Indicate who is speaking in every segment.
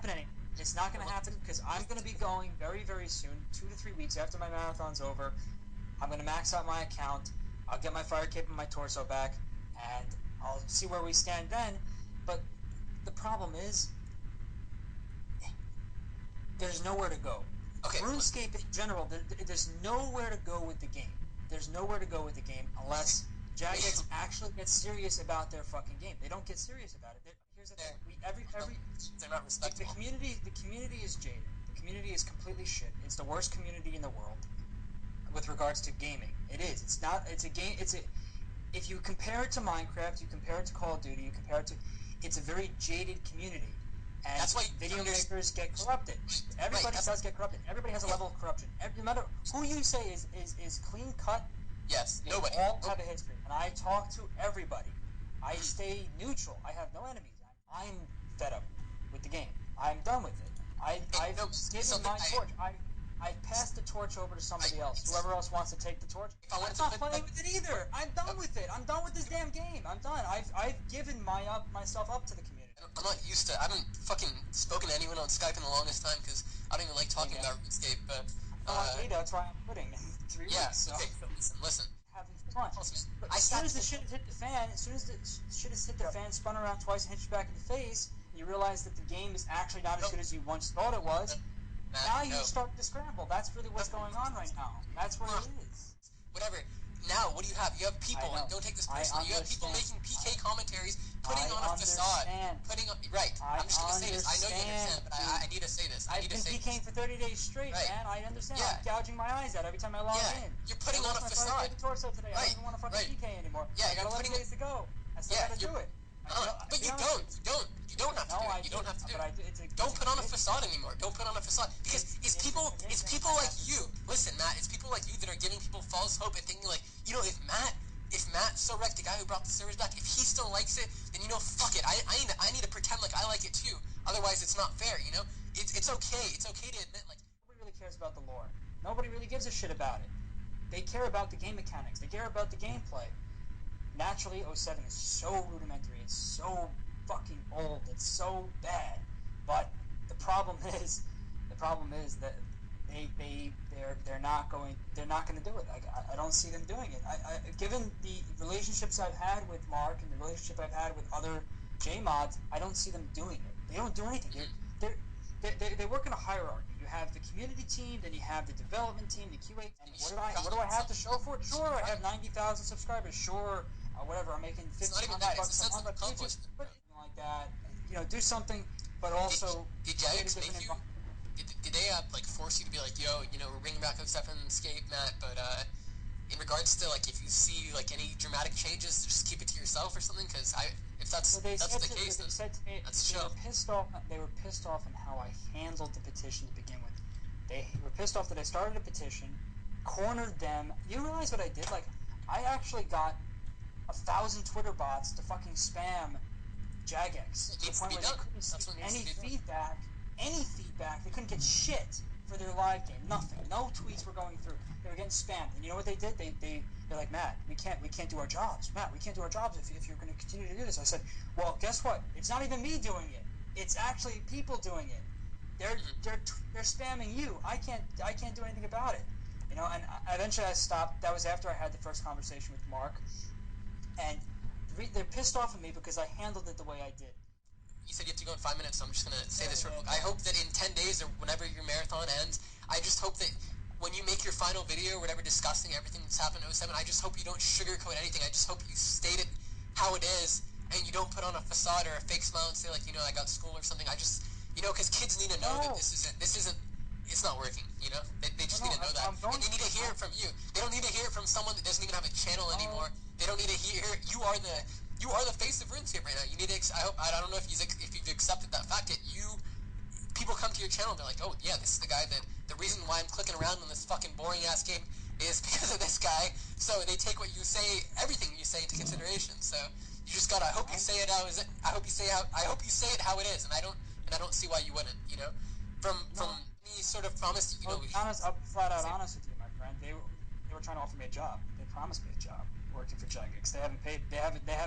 Speaker 1: happen anymore. It's not going to happen because I'm going to be going very, very soon, 2 to 3 weeks after my marathon's over. I'm going to max out my account. I'll get my fire cape and my torso back, and I'll see where we stand then. But the problem is, there's nowhere to go.
Speaker 2: Okay.
Speaker 1: RuneScape in general, there's nowhere to go with the game. There's nowhere to go with the game unless Jagex actually gets serious about their fucking game. They don't get serious about it. Here's the thing:
Speaker 2: they're not respectful.
Speaker 1: The community is jaded. The community is completely shit. It's the worst community in the world with regards to gaming. It is. It's not. It's a game. If you compare it to Minecraft, you compare it to Call of Duty, you compare it to, it's a very jaded community. And
Speaker 2: that's why
Speaker 1: video makers get corrupted. Everybody does get corrupted. Everybody has a level of corruption. No matter who you say is clean cut,
Speaker 2: yes,
Speaker 1: they
Speaker 2: nobody.
Speaker 1: all have a history. And I talk to everybody. I stay neutral. I have no enemies. I'm fed up with the game. I'm done with it. I've given my torch. I've passed the torch over to somebody else. Whoever else wants to take the torch. I'm not playing with it either. I'm done with it. I'm done with this damn game. I'm done. I've given myself up to the community.
Speaker 2: I'm not used to. I haven't fucking spoken to anyone on Skype in the longest time because I don't even like talking about RuneScape. But
Speaker 1: that's why I'm quitting in 3 weeks. So.
Speaker 2: Okay. Listen.
Speaker 1: Having fun. But as soon as the shit has hit the fan, spun around twice and hit you back in the face, and you realize that the game is actually not as good as you once thought it was. Now you start to scramble. That's really what's going on right now. That's what it is.
Speaker 2: Whatever. Now, what do you have? You have people, and don't take this personally, you have people making PK commentaries, putting on a facade, right, I'm just going to say this, I know you understand, but I need to say this,
Speaker 1: I've been PKing for 30 days straight, man, I understand, I'm gouging my eyes out every time I log in.
Speaker 2: You're putting on a facade.
Speaker 1: I torso today. I don't even want to fucking PK anymore. I got 11 days to go. I still gotta do it.
Speaker 2: But you don't have to do it. You don't have to do it. Don't put on a facade anymore. Don't put on a facade. Because it's people like you. Listen, Matt, it's people like you that are giving people false hope and thinking like, if Matt so wrecked, the guy who brought the servers back, if he still likes it, then fuck it. I need to pretend like I like it too. Otherwise it's not fair, It's okay. It's okay to admit like
Speaker 1: nobody really cares about the lore. Nobody really gives a shit about it. They care about the game mechanics. They care about the gameplay. Naturally, 07 is so rudimentary. It's so fucking old. It's so bad. But the problem is that they're not going to do it. I don't see them doing it. Given the relationships I've had with Mark and the relationship I've had with other JMods, I don't see them doing it. They don't do anything. They work in a hierarchy. You have the community team, then you have the development team, the QA. And what do I have to show for it? Sure, I have 90,000 subscribers. Sure, whatever. I'm making $1,500 a month on YouTube. Like that. Do something, but also.
Speaker 2: Did Jagex make you? Did they force you to be like, yo, we're bringing back stuff in Escape, Matt, but in regards to if you see any dramatic changes, just keep it to yourself or something? Because if that's the case, then that's the show.
Speaker 1: They were pissed off on how I handled the petition to begin with. They were pissed off that I started a petition, cornered them. You realize what I did? I actually got 1,000 Twitter bots to fucking spam Jagex to the point where they couldn't see any feedback. They couldn't get shit for their live game. Nothing. No tweets were going through. They were getting spammed. And you know what they did? They're like, Matt, we can't do our jobs. Matt, we can't do our jobs if you're going to continue to do this. I said, well, guess what? It's not even me doing it. It's actually people doing it. They're spamming you. I can't do anything about it. And eventually I stopped. That was after I had the first conversation with Mark. And they're pissed off at me because I handled it the way I did.
Speaker 2: You said you have to go in 5 minutes, so I'm just going to say this real quick. I hope that in 10 days or whenever your marathon ends, I just hope that when you make your final video, whatever, discussing everything that's happened in 07, I just hope you don't sugarcoat anything. I just hope you state it how it is, and you don't put on a facade or a fake smile and say, I got school or something. I just, because kids need to know that this isn't, it's not working, They just need to know that. And they need to hear it from you. They don't need to hear it from someone that doesn't even have a channel anymore. They don't need to hear, you are the face of RuneScape right now. You need to, I don't know if you've accepted that fact that people come to your channel and they're like, oh yeah, this is the guy that, the reason why I'm clicking around on this fucking boring ass game is because of this guy. So they take what you say, everything you say into consideration. So you just gotta, I hope you say it how is it, I hope you say it how it is, and I don't see why you wouldn't, From any sort of promise,
Speaker 1: I'm flat out honest with you, my friend. They were trying to offer me a job. They promised me a job working for Jagex. They haven't paid me. They haven't hired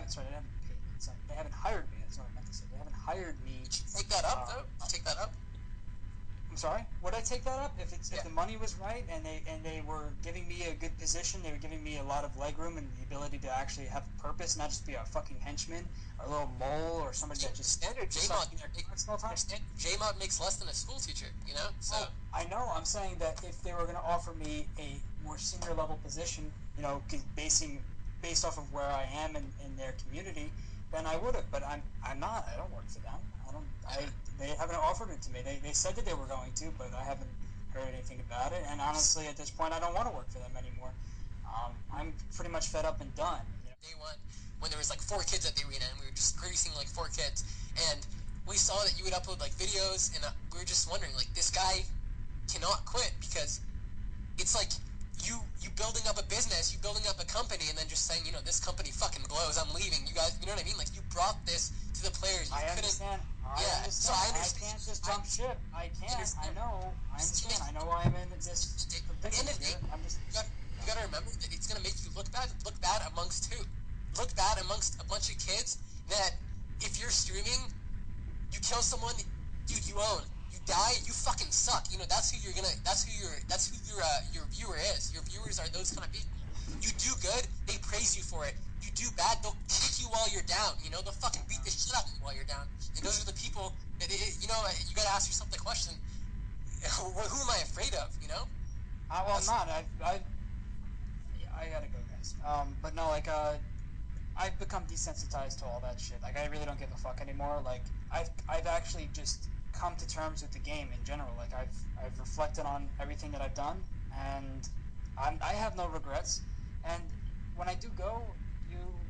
Speaker 1: me. That's what I meant to say. They haven't hired me.
Speaker 2: Take that up, though. Take that up?
Speaker 1: I'm sorry. Would I take that up if
Speaker 2: Yeah.
Speaker 1: if the money was right and they were giving me a good position, they were giving me a lot of leg room and the ability to actually have a purpose, not just be a fucking henchman or a little mole or somebody that just
Speaker 2: standard
Speaker 1: sucks
Speaker 2: JMod.
Speaker 1: their cocks all the time.
Speaker 2: JMod makes less than a school teacher, you know. So
Speaker 1: Oh, I know. I'm saying that if they were going to offer me a more senior level position, you know, based off of where I am in their community, then I would have. But I'm not. I don't work for them. I don't. They haven't offered it to me. They said that they were going to, but I haven't heard anything about it. And honestly, at this point, I don't want to work for them anymore. I'm pretty much fed up and done. You know?
Speaker 2: day one, when there was like 4 kids at the arena, and we were just greasing like 4 kids, and we saw that you would upload like videos, and we were just wondering, like, this guy cannot quit because it's like you building up a business, you building up a company, and then just saying, you know, this company fucking blows, I'm leaving. You guys, you know what I mean? Like, you brought this to the players. You
Speaker 1: I
Speaker 2: couldn't.
Speaker 1: understand.
Speaker 2: Yeah. So I
Speaker 1: I
Speaker 2: understand.
Speaker 1: can't just jump ship. I can't. I know. I understand. I know I'm in this
Speaker 2: At the end of
Speaker 1: predicament
Speaker 2: the day,
Speaker 1: here. I'm just.
Speaker 2: you gotta remember that it's gonna make you look bad. Look bad amongst who? Look bad amongst a bunch of kids that if you're streaming, you kill someone, dude, you own. You die, you fucking suck. You know, that's who you're gonna. That's who your viewer is. Your viewers are those kind of people. You do good, they praise you for it. You do bad, they'll kick you while you're down. You know, they'll fucking beat the shit out of you while you're down. And those are the people that, you know, you gotta ask yourself the question: who am I afraid of? You know?
Speaker 1: Well, I'm not. I gotta go, guys. But no, like, I've become desensitized to all that shit. Like, I really don't give a fuck anymore. Like, I've actually just come to terms with the game in general. Like, I've reflected on everything that I've done, and I have no regrets. And when I do go,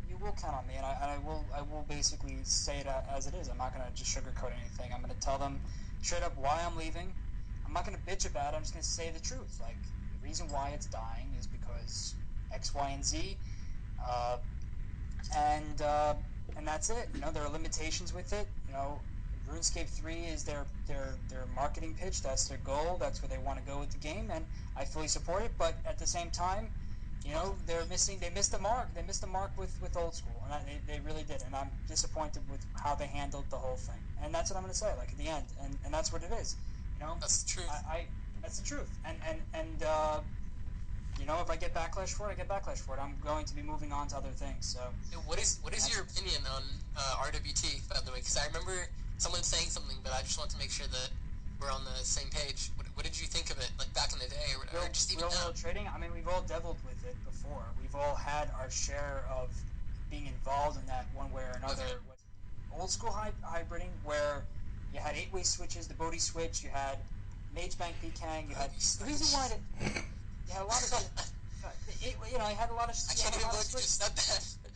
Speaker 1: you will count on me, and I will basically say it as it is. I'm not gonna just sugarcoat anything. I'm gonna tell them straight up why I'm leaving. I'm not gonna bitch about it. I'm just gonna say the truth. Like, the reason why it's dying is because X, Y, and Z. Uh, and that's it. You know, there are limitations with it. You know, RuneScape 3 is their marketing pitch. That's their goal. That's where they want to go with the game, and I fully support it. But at the same time, you know, they missed the mark. They missed the mark with old school, and they really did. And I'm disappointed with how they handled the whole thing. And that's what I'm going to say. Like, at the end, and that's what it is. You know,
Speaker 2: That's the truth.
Speaker 1: That's the truth. And you know, if I get backlash for it, I get backlash for it. I'm going to be moving on to other things. So,
Speaker 2: What is your opinion on RWT, by the way? Because I remember someone saying something, but I just want to make sure that we're on the same page. What did you think of it, like back in the day, or whatever? Just even
Speaker 1: real
Speaker 2: now.
Speaker 1: world trading. I mean, we've all deviled with it before. We've all had our share of being involved in that one way or another. Okay. Old school hybriding, where you had 8-way switches, the Bodhi switch, you had Mage Bank Pkang, you had the reason why you had a lot of you know, I had a lot of
Speaker 2: I can't even believe you just said that.